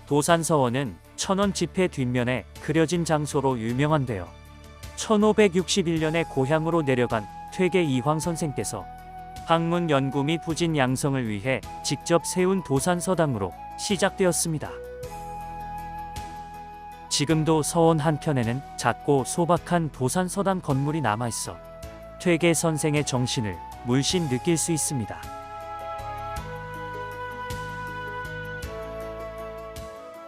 도산서원은 천원 지폐 뒷면에 그려진 장소로 유명한데요. 1561년에 고향으로 내려간 퇴계 이황 선생께서 학문 연구 및 후진 양성을 위해 직접 세운 도산서당으로 시작되었습니다. 지금도 서원 한켠에는 작고 소박한 도산서당 건물이 남아있어 퇴계 선생의 정신을 물씬 느낄 수 있습니다.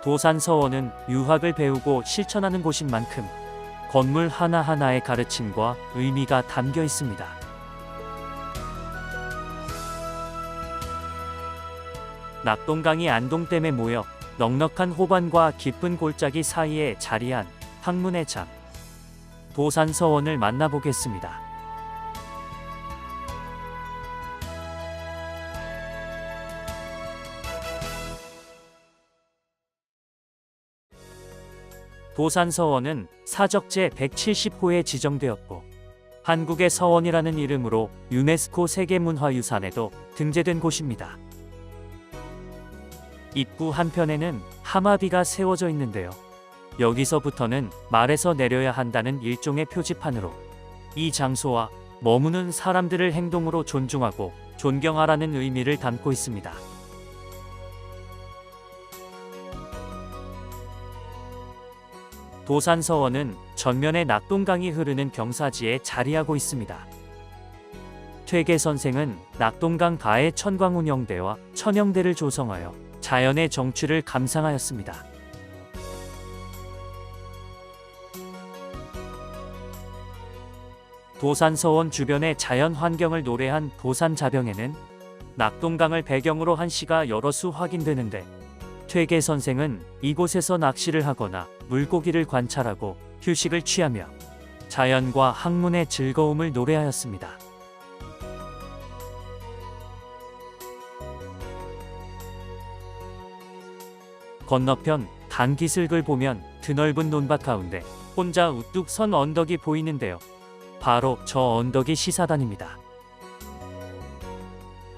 도산서원은 유학을 배우고 실천하는 곳인 만큼 건물 하나하나의 가르침과 의미가 담겨 있습니다. 낙동강이 안동댐에 모여 넉넉한 호반과 깊은 골짜기 사이에 자리한 학문의 장, 도산서원을 만나보겠습니다. 도산서원은 사적제 170호에 지정되었고 한국의 서원이라는 이름으로 유네스코 세계문화유산에도 등재된 곳입니다. 입구 한편에는 하마비가 세워져 있는데요. 여기서부터는 말에서 내려야 한다는 일종의 표지판으로 이 장소와 머무는 사람들을 행동으로 존중하고 존경하라는 의미를 담고 있습니다. 도산서원은 전면에 낙동강이 흐르는 경사지에 자리하고 있습니다. 퇴계 선생은 낙동강 가에 천광운영대와 천영대를 조성하여 자연의 정취를 감상하였습니다. 도산서원 주변의 자연 환경을 노래한 도산자병에는 낙동강을 배경으로 한 시가 여러 수 확인되는데 퇴계 선생은 이곳에서 낚시를 하거나 물고기를 관찰하고 휴식을 취하며 자연과 학문의 즐거움을 노래하였습니다. 건너편 단기슭을 보면 드넓은 논밭 가운데 혼자 우뚝 선 언덕이 보이는데요. 바로 저 언덕이 시사단입니다.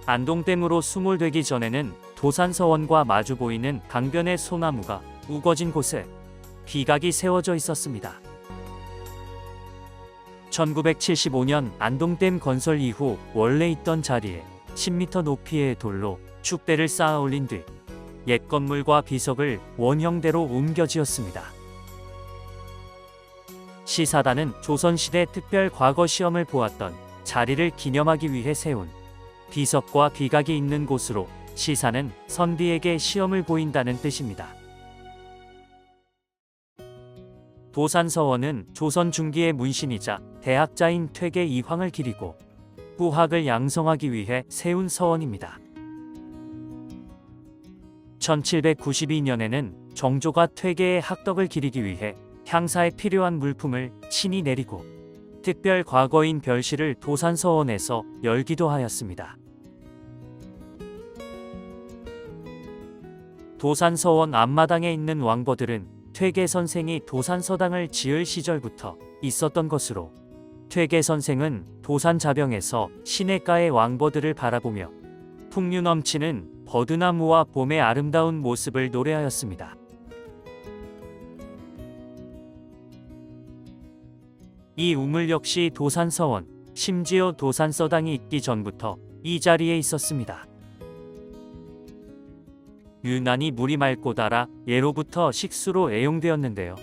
안동댐으로 수몰되기 전에는 도산서원과 마주 보이는 강변의 소나무가 우거진 곳에 비각이 세워져 있었습니다. 1975년 안동댐 건설 이후 원래 있던 자리에 10m 높이의 돌로 축대를 쌓아 올린 뒤 옛 건물과 비석을 원형대로 옮겨 지었습니다. 시사단은 조선시대 특별 과거 시험을 보았던 자리를 기념하기 위해 세운 비석과 비각이 있는 곳으로 시사는 선비에게 시험을 보인다는 뜻입니다. 도산서원은 조선 중기의 문신이자 대학자인 퇴계 이황을 기리고 후학을 양성하기 위해 세운 서원입니다. 1792년에는 정조가 퇴계의 학덕을 기리기 위해 향사에 필요한 물품을 친히 내리고 특별 과거인 별시를 도산서원에서 열기도 하였습니다. 도산서원 앞마당에 있는 왕버들은 퇴계 선생이 도산서당을 지을 시절부터 있었던 것으로 퇴계 선생은 도산자병에서 시냇가의 왕버들을 바라보며 풍류 넘치는 버드나무와 봄의 아름다운 모습을 노래하였습니다. 이 우물 역시 도산서원, 심지어 도산서당이 있기 전부터 이 자리에 있었습니다. 유난히 물이 맑고 달아 예로부터 식수로 애용되었는데요.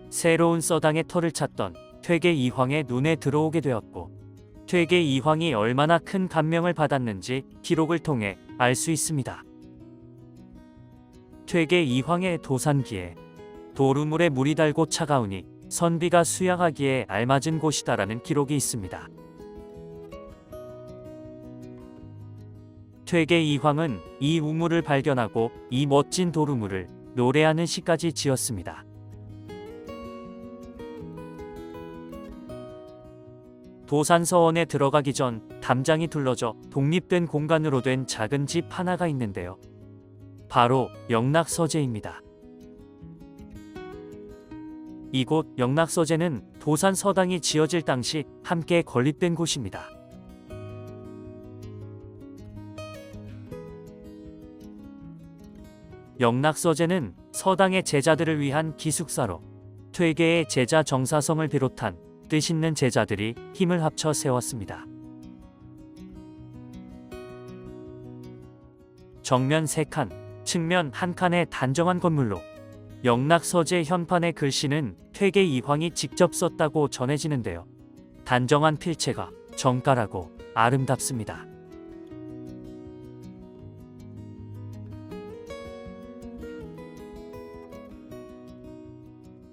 새로운 서당의 터를 찾던 퇴계 이황의 눈에 들어오게 되었고 퇴계 이황이 얼마나 큰 감명을 받았는지 기록을 통해 알 수 있습니다. 퇴계 이황의 도산기에 도루물에 물이 달고 차가우니 선비가 수양하기에 알맞은 곳이다라는 기록이 있습니다. 퇴계 이황은 이 우물을 발견하고 이 멋진 도루물을 노래하는 시까지 지었습니다. 도산서원에 들어가기 전 담장이 둘러져 독립된 공간으로 된 작은 집 하나가 있는데요. 바로 영락서재입니다. 이곳 영락서재는 도산서당이 지어질 당시 함께 건립된 곳입니다. 영락서재는 서당의 제자들을 위한 기숙사로 퇴계의 제자 정사성을 비롯한 뜻있는 제자들이 힘을 합쳐 세웠습니다. 정면 3칸, 측면 1칸의 단정한 건물로 영락서재 현판의 글씨는 퇴계 이황이 직접 썼다고 전해지는데요. 단정한 필체가 정갈하고 아름답습니다.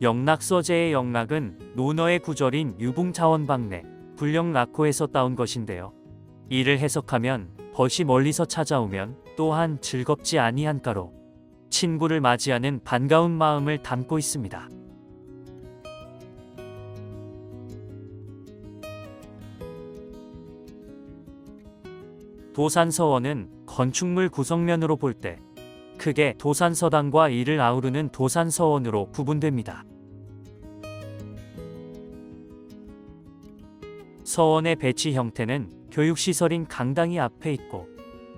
영락서재의 영락은 논어의 구절인 유붕자원박내, 불영락호에서 따온 것인데요. 이를 해석하면 벗이 멀리서 찾아오면 또한 즐겁지 아니한가로 친구를 맞이하는 반가운 마음을 담고 있습니다. 도산서원은 건축물 구성면으로 볼 때 크게 도산서당과 이를 아우르는 도산서원으로 구분됩니다. 서원의 배치 형태는 교육시설인 강당이 앞에 있고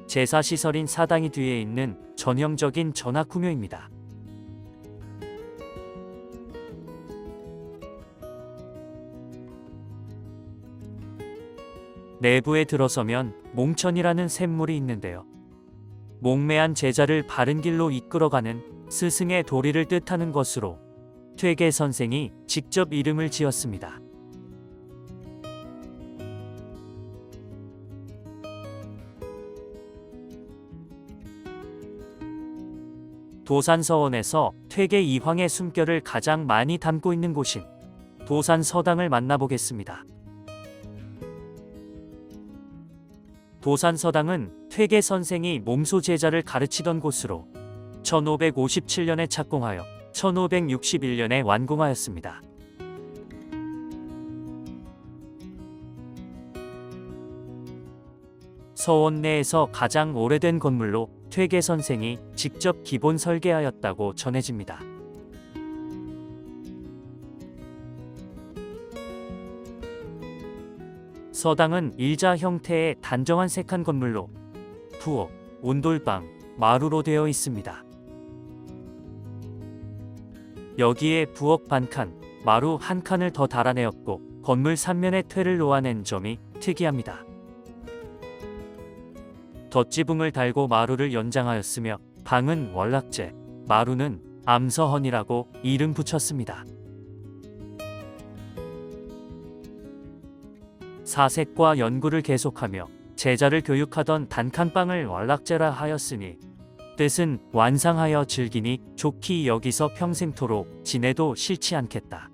제사시설인 사당이 뒤에 있는 전형적인 전학구묘입니다. 내부에 들어서면 몽천이라는 샘물이 있는데요. 목매한 제자를 바른 길로 이끌어가는 스승의 도리를 뜻하는 것으로 퇴계 선생이 직접 이름을 지었습니다. 도산서원에서 퇴계 이황의 숨결을 가장 많이 담고 있는 곳인 도산서당을 만나보겠습니다. 도산서당은 퇴계 선생이 몸소 제자를 가르치던 곳으로 1557년에 착공하여 1561년에 완공하였습니다. 서원 내에서 가장 오래된 건물로 퇴계 선생이 직접 기본 설계하였다고 전해집니다. 서당은 일자 형태의 단정한 색한 건물로 부엌, 온돌방, 마루로 되어 있습니다. 여기에 부엌 반칸, 마루 한 칸을 더 달아내었고 건물 3면에 퇴를 놓아낸 점이 특이합니다. 덧지붕을 달고 마루를 연장하였으며 방은 월락제, 마루는 암서헌이라고 이름 붙였습니다. 사색과 연구를 계속하며 제자를 교육하던 단칸방을 월락제라 하였으니 뜻은 완상하여 즐기니 좋기 여기서 평생토록 지내도 싫지 않겠다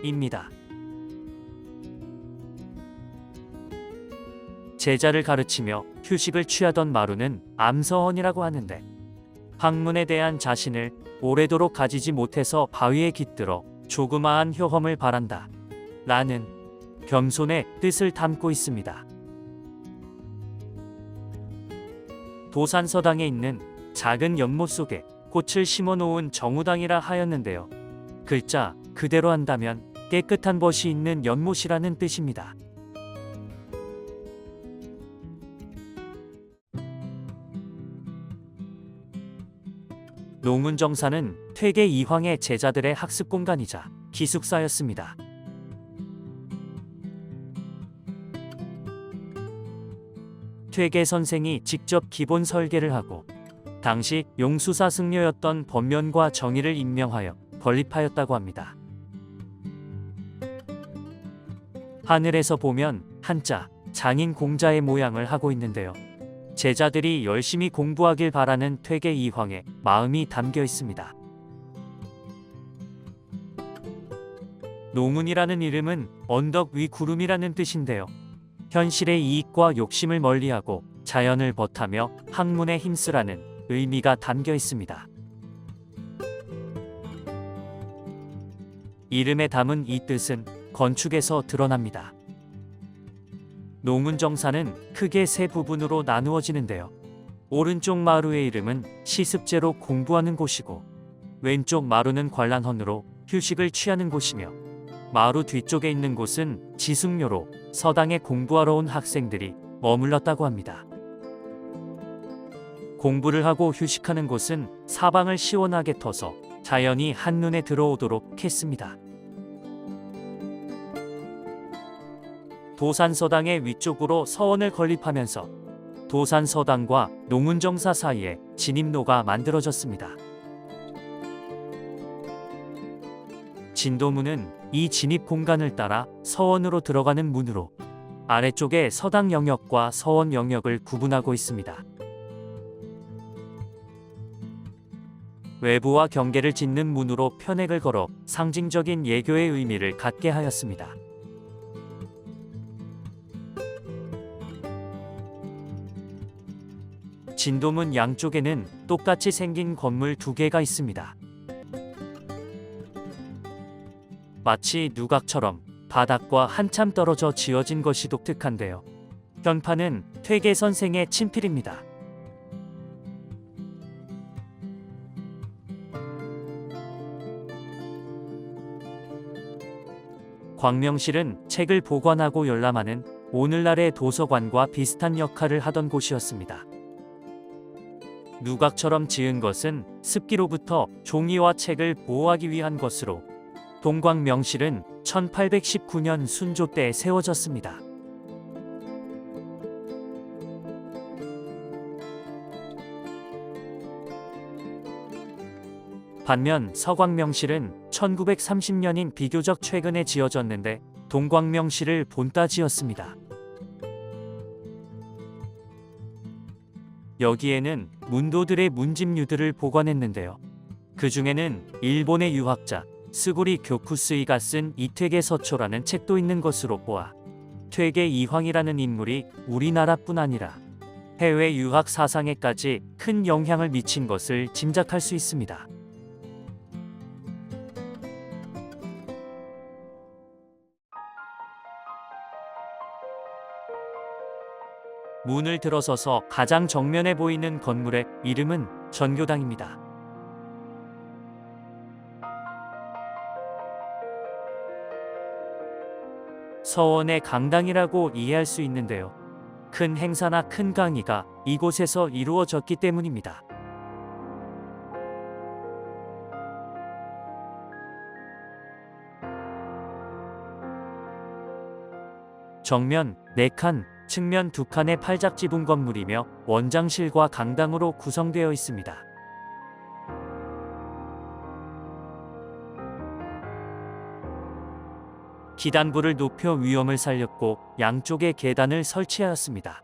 입니다. 제자를 가르치며 휴식을 취하던 마루는 암서헌이라고 하는데 학문에 대한 자신을 오래도록 가지지 못해서 바위에 깃들어 조그마한 효험을 바란다 라는 겸손의 뜻을 담고 있습니다. 도산서당에 있는 작은 연못 속에 꽃을 심어놓은 정우당이라 하였는데요. 글자 그대로 한다면 깨끗한 벗이 있는 연못이라는 뜻입니다. 농운정사는 퇴계 이황의 제자들의 학습 공간이자 기숙사였습니다. 퇴계 선생이 직접 기본 설계를 하고 당시 용수사 승려였던 법면과 정의를 임명하여 건립하였다고 합니다. 하늘에서 보면 한자, 장인 공자의 모양을 하고 있는데요. 제자들이 열심히 공부하길 바라는 퇴계 이황의 마음이 담겨 있습니다. 농운이라는 이름은 언덕 위 구름이라는 뜻인데요. 현실의 이익과 욕심을 멀리하고 자연을 벗하며 학문에 힘쓰라는 의미가 담겨 있습니다. 이름에 담은 이 뜻은 건축에서 드러납니다. 농운정사는 크게 세 부분으로 나누어지는데요. 오른쪽 마루의 이름은 시습제로 공부하는 곳이고 왼쪽 마루는 관람헌으로 휴식을 취하는 곳이며 마루 뒤쪽에 있는 곳은 지숙료로 서당에 공부하러 온 학생들이 머물렀다고 합니다. 공부를 하고 휴식하는 곳은 사방을 시원하게 터서 자연이 한눈에 들어오도록 했습니다. 도산서당의 위쪽으로 서원을 건립하면서 도산서당과 농운정사 사이에 진입로가 만들어졌습니다. 진도문은 이 진입 공간을 따라 서원으로 들어가는 문으로 아래쪽에 서당 영역과 서원 영역을 구분하고 있습니다. 외부와 경계를 짓는 문으로 편액을 걸어 상징적인 예교의 의미를 갖게 하였습니다. 진도문 양쪽에는 똑같이 생긴 건물 2개가 있습니다. 마치 누각처럼 바닥과 한참 떨어져 지어진 것이 독특한데요. 현판은 퇴계 선생의 친필입니다. 광명실은 책을 보관하고 열람하는 오늘날의 도서관과 비슷한 역할을 하던 곳이었습니다. 누각처럼 지은 것은 습기로부터 종이와 책을 보호하기 위한 것으로 동광명실은 1819년 순조 때 세워졌습니다. 반면 서광명실은 1930년인 비교적 최근에 지어졌는데 동광명실을 본따 지었습니다. 여기에는 문도들의 문집류들을 보관했는데요. 그 중에는 일본의 유학자 스구리 교쿠스이가 쓴 이퇴계 서초라는 책도 있는 것으로 보아 퇴계 이황이라는 인물이 우리나라뿐 아니라 해외 유학 사상에까지 큰 영향을 미친 것을 짐작할 수 있습니다. 문을 들어서서 가장 정면에 보이는 건물의 이름은 전교당입니다. 서원의 강당이라고 이해할 수 있는데요. 큰 행사나 큰 강의가 이곳에서 이루어졌기 때문입니다. 정면 4칸, 측면 2칸의 팔작지붕 건물이며 원장실과 강당으로 구성되어 있습니다. 기단부를 높여 위험을 살렸고 양쪽에 계단을 설치하였습니다.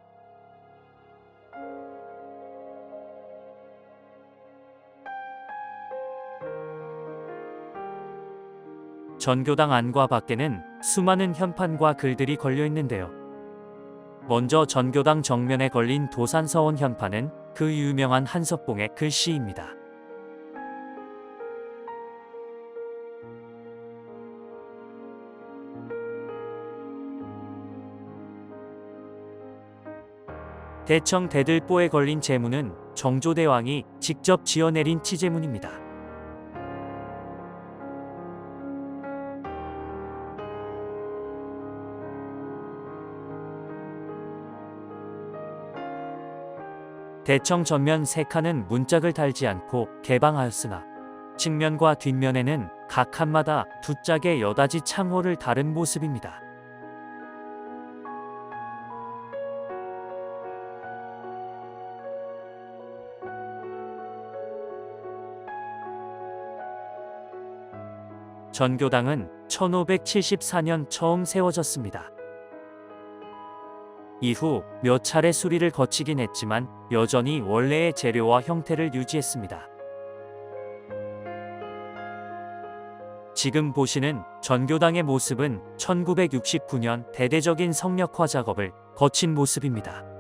전교당 안과 밖에는 수많은 현판과 글들이 걸려 있는데요. 먼저 전교당 정면에 걸린 도산서원 현판은 그 유명한 한석봉의 글씨입니다. 대청 대들보에 걸린 제문은 정조대왕이 직접 지어내린 치제문입니다. 대청 전면 3칸은 문짝을 달지 않고 개방하였으나 측면과 뒷면에는 각 칸마다 2짝의 여닫이 창호를 다른 모습입니다. 전교당은 1574년 처음 세워졌습니다. 이후 몇 차례 수리를 거치긴 했지만 여전히 원래의 재료와 형태를 유지했습니다. 지금 보시는 전교당의 모습은 1969년 대대적인 성역화 작업을 거친 모습입니다.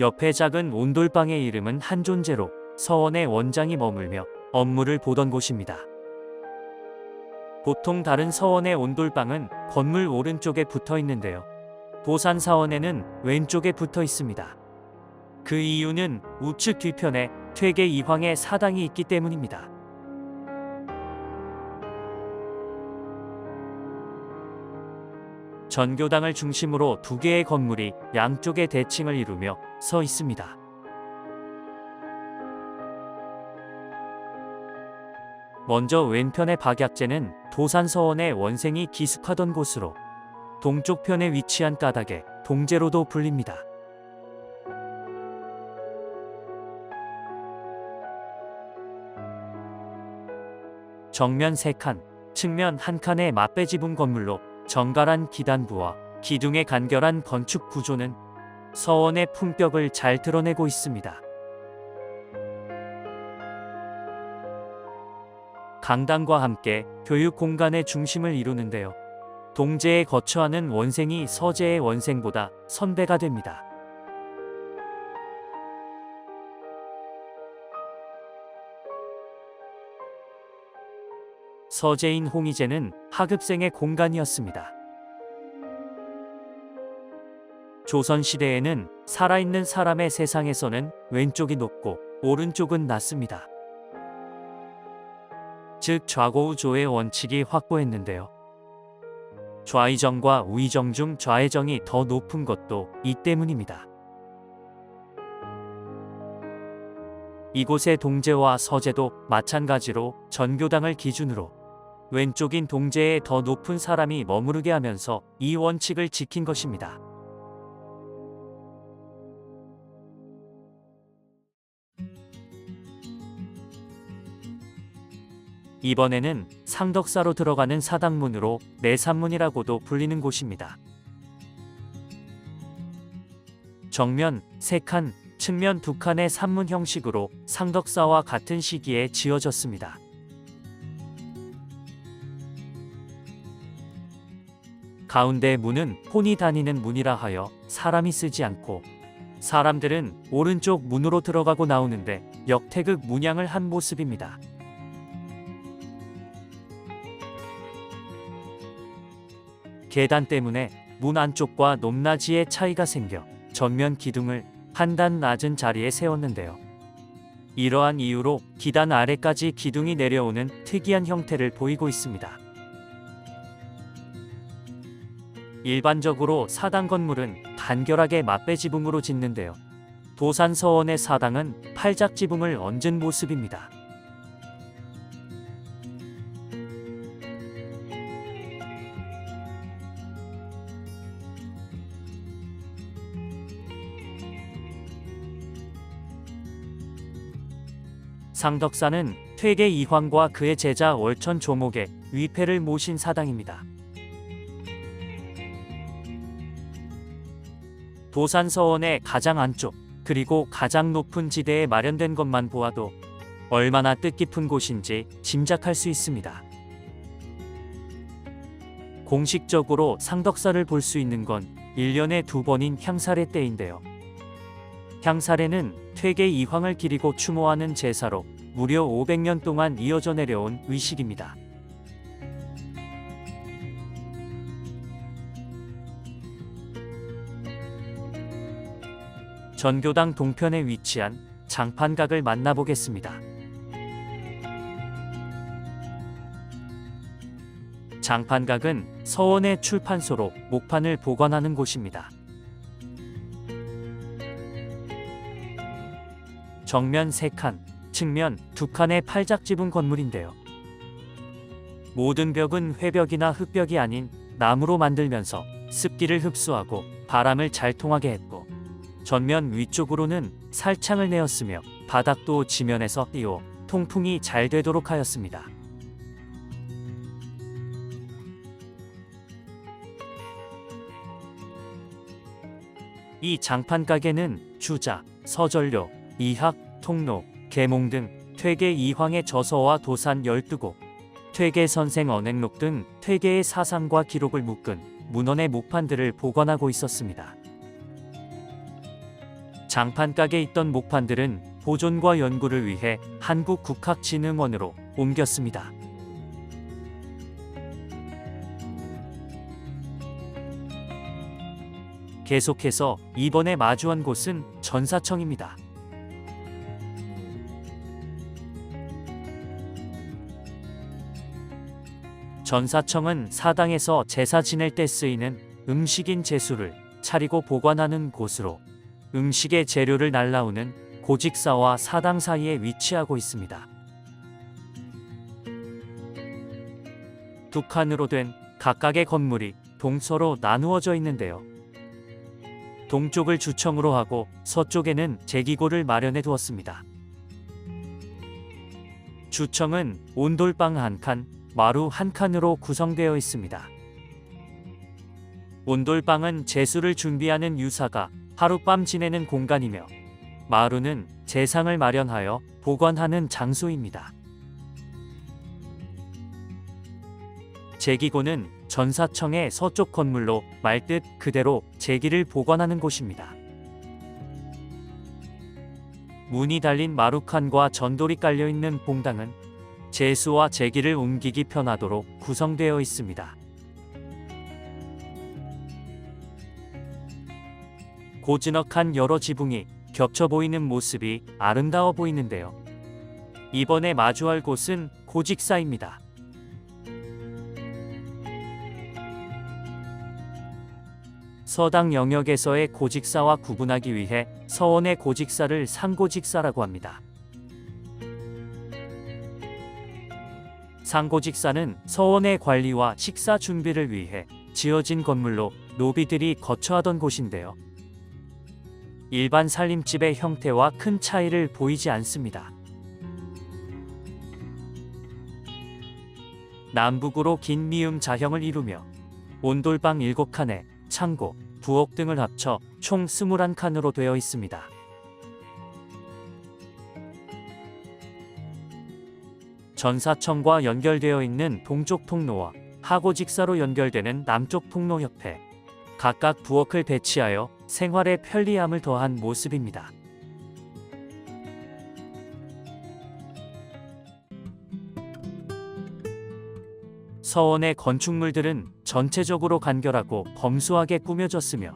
옆에 작은 온돌방의 이름은 한존재로 서원의 원장이 머물며 업무를 보던 곳입니다. 보통 다른 서원의 온돌방은 건물 오른쪽에 붙어 있는데요. 도산사원에는 왼쪽에 붙어 있습니다. 그 이유는 우측 뒤편에 퇴계 이황의 사당이 있기 때문입니다. 전교당을 중심으로 두 개의 건물이 양쪽의 대칭을 이루며 서 있습니다. 먼저 왼편의 박약재는 도산서원의 원생이 기숙하던 곳으로, 동쪽 편에 위치한 까닭에 동제로도 불립니다. 정면 3칸, 측면 1칸의 맞배지붕 건물로 정갈한 기단부와 기둥의 간결한 건축 구조는 서원의 품격을 잘 드러내고 있습니다. 강당과 함께 교육 공간의 중심을 이루는데요. 동제에 거처하는 원생이 서제의 원생보다 선배가 됩니다. 서제인 홍의제는 하급생의 공간이었습니다. 조선시대에는 살아있는 사람의 세상에서는 왼쪽이 높고 오른쪽은 낮습니다. 즉 좌고우조의 원칙이 확고했는데요. 좌의정과 우의정 중 좌의정이 더 높은 것도 이 때문입니다. 이곳의 동제와 서제도 마찬가지로 전교당을 기준으로 왼쪽인 동제에 더 높은 사람이 머무르게 하면서 이 원칙을 지킨 것입니다. 이번에는 상덕사로 들어가는 사당문으로 내산문이라고도 불리는 곳입니다. 정면 3칸, 측면 2칸의 산문 형식으로 상덕사와 같은 시기에 지어졌습니다. 가운데 문은 혼이 다니는 문이라 하여 사람이 쓰지 않고, 사람들은 오른쪽 문으로 들어가고 나오는데 역태극 문양을 한 모습입니다. 계단 때문에 문 안쪽과 높낮이의 차이가 생겨 전면 기둥을 한 단 낮은 자리에 세웠는데요. 이러한 이유로 기단 아래까지 기둥이 내려오는 특이한 형태를 보이고 있습니다. 일반적으로 사당 건물은 간결하게 맞배지붕으로 짓는데요. 도산서원의 사당은 팔작지붕을 얹은 모습입니다. 상덕사는 퇴계 이황과 그의 제자 월천 조목의 위패를 모신 사당입니다. 도산서원의 가장 안쪽 그리고 가장 높은 지대에 마련된 것만 보아도 얼마나 뜻깊은 곳인지 짐작할 수 있습니다. 공식적으로 상덕사를 볼 수 있는 건 1년에 2번인 향사례 때인데요. 향사례는 퇴계 이황을 기리고 추모하는 제사로 무려 500년 동안 이어져 내려온 의식입니다. 전교당 동편에 위치한 장판각을 만나보겠습니다. 장판각은 서원의 출판소로 목판을 보관하는 곳입니다. 정면 3칸, 측면 2칸의 팔작지붕 건물인데요. 모든 벽은 회벽이나 흙벽이 아닌 나무로 만들면서 습기를 흡수하고 바람을 잘 통하게 했고, 전면 위쪽으로는 살창을 내었으며 바닥도 지면에서 띄워 통풍이 잘 되도록 하였습니다. 이 장판가게는 주자, 서전료, 이학, 통로, 계몽 등 퇴계 이황의 저서와 도산 12곡, 퇴계 선생 언행록 등 퇴계의 사상과 기록을 묶은 문헌의 목판들을 보관하고 있었습니다. 장판가게에 있던 목판들은 보존과 연구를 위해 한국국학진흥원으로 옮겼습니다. 계속해서 이번에 마주한 곳은 전사청입니다. 전사청은 사당에서 제사 지낼 때 쓰이는 음식인 제수를 차리고 보관하는 곳으로 음식의 재료를 날라오는 고직사와 사당 사이에 위치하고 있습니다. 두 칸으로 된 각각의 건물이 동서로 나누어져 있는데요. 동쪽을 주청으로 하고 서쪽에는 제기고를 마련해 두었습니다. 주청은 온돌방 1칸, 마루 1칸으로 구성되어 있습니다. 온돌방은 제수를 준비하는 유사가 하룻밤 지내는 공간이며, 마루는 제상을 마련하여 보관하는 장소입니다. 제기고는 전사청의 서쪽 건물로 말 뜻 그대로 제기를 보관하는 곳입니다. 문이 달린 마루칸과 전돌이 깔려있는 봉당은 제수와 제기를 옮기기 편하도록 구성되어 있습니다. 고즈넉한 여러 지붕이 겹쳐 보이는 모습이 아름다워 보이는데요. 이번에 마주할 곳은 고직사입니다. 서당 영역에서의 고직사와 구분하기 위해 서원의 고직사를 상고직사라고 합니다. 상고직사는 서원의 관리와 식사 준비를 위해 지어진 건물로 노비들이 거처하던 곳인데요. 일반 살림집의 형태와 큰 차이를 보이지 않습니다. 남북으로 긴 미음 자형을 이루며 온돌방 7칸에 창고, 부엌 등을 합쳐 총 21칸으로 되어 있습니다. 전사청과 연결되어 있는 동쪽 통로와 하고직사로 연결되는 남쪽 통로 옆에 각각 부엌을 배치하여 생활의 편리함을 더한 모습입니다. 서원의 건축물들은 전체적으로 간결하고 검소하게 꾸며졌으며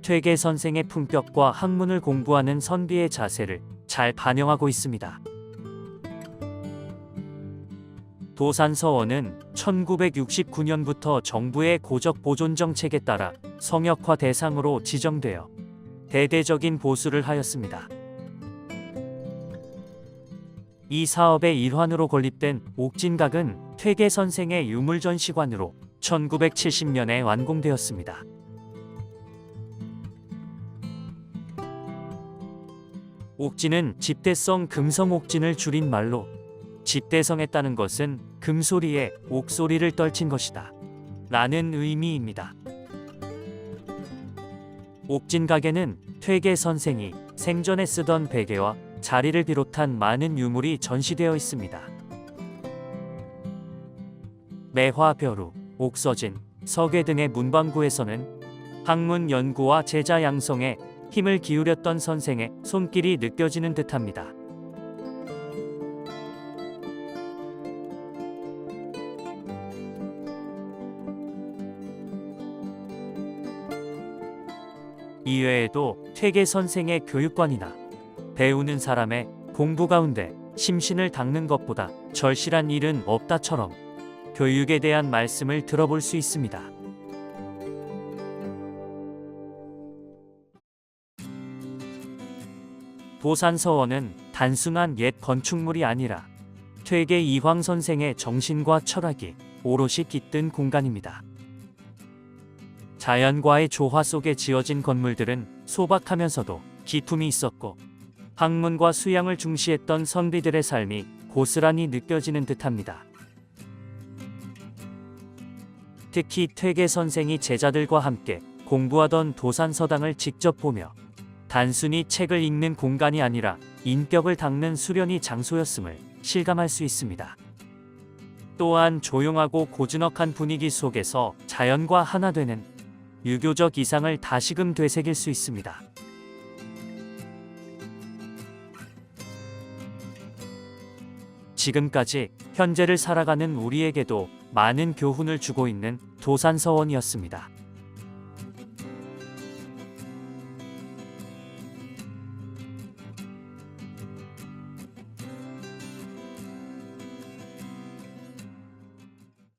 퇴계 선생의 품격과 학문을 공부하는 선비의 자세를 잘 반영하고 있습니다. 도산서원은 1969년부터 정부의 고적 보존 정책에 따라 성역화 대상으로 지정되어 대대적인 보수를 하였습니다. 이 사업의 일환으로 건립된 옥진각은 퇴계 선생의 유물전시관으로 1970년에 완공되었습니다. 옥진은 집대성 금성옥진을 줄인 말로 집대성했다는 것은 금소리에 옥소리를 떨친 것이다 라는 의미입니다. 옥진각에는 퇴계 선생이 생전에 쓰던 베개와 자리를 비롯한 많은 유물이 전시되어 있습니다. 매화, 벼루, 옥서진, 서괴 등의 문방구에서는 학문 연구와 제자 양성에 힘을 기울였던 선생의 손길이 느껴지는 듯합니다. 이외에도 퇴계 선생의 교육관이나 배우는 사람의 공부 가운데 심신을 닦는 것보다 절실한 일은 없다처럼 교육에 대한 말씀을 들어볼 수 있습니다. 도산서원은 단순한 옛 건축물이 아니라 퇴계 이황 선생의 정신과 철학이 오롯이 깃든 공간입니다. 자연과의 조화 속에 지어진 건물들은 소박하면서도 기품이 있었고, 학문과 수양을 중시했던 선비들의 삶이 고스란히 느껴지는 듯합니다. 특히 퇴계 선생이 제자들과 함께 공부하던 도산서당을 직접 보며 단순히 책을 읽는 공간이 아니라 인격을 닦는 수련의 장소였음을 실감할 수 있습니다. 또한 조용하고 고즈넉한 분위기 속에서 자연과 하나 되는 유교적 이상을 다시금 되새길 수 있습니다. 지금까지 현재를 살아가는 우리에게도 많은 교훈을 주고 있는 도산서원이었습니다.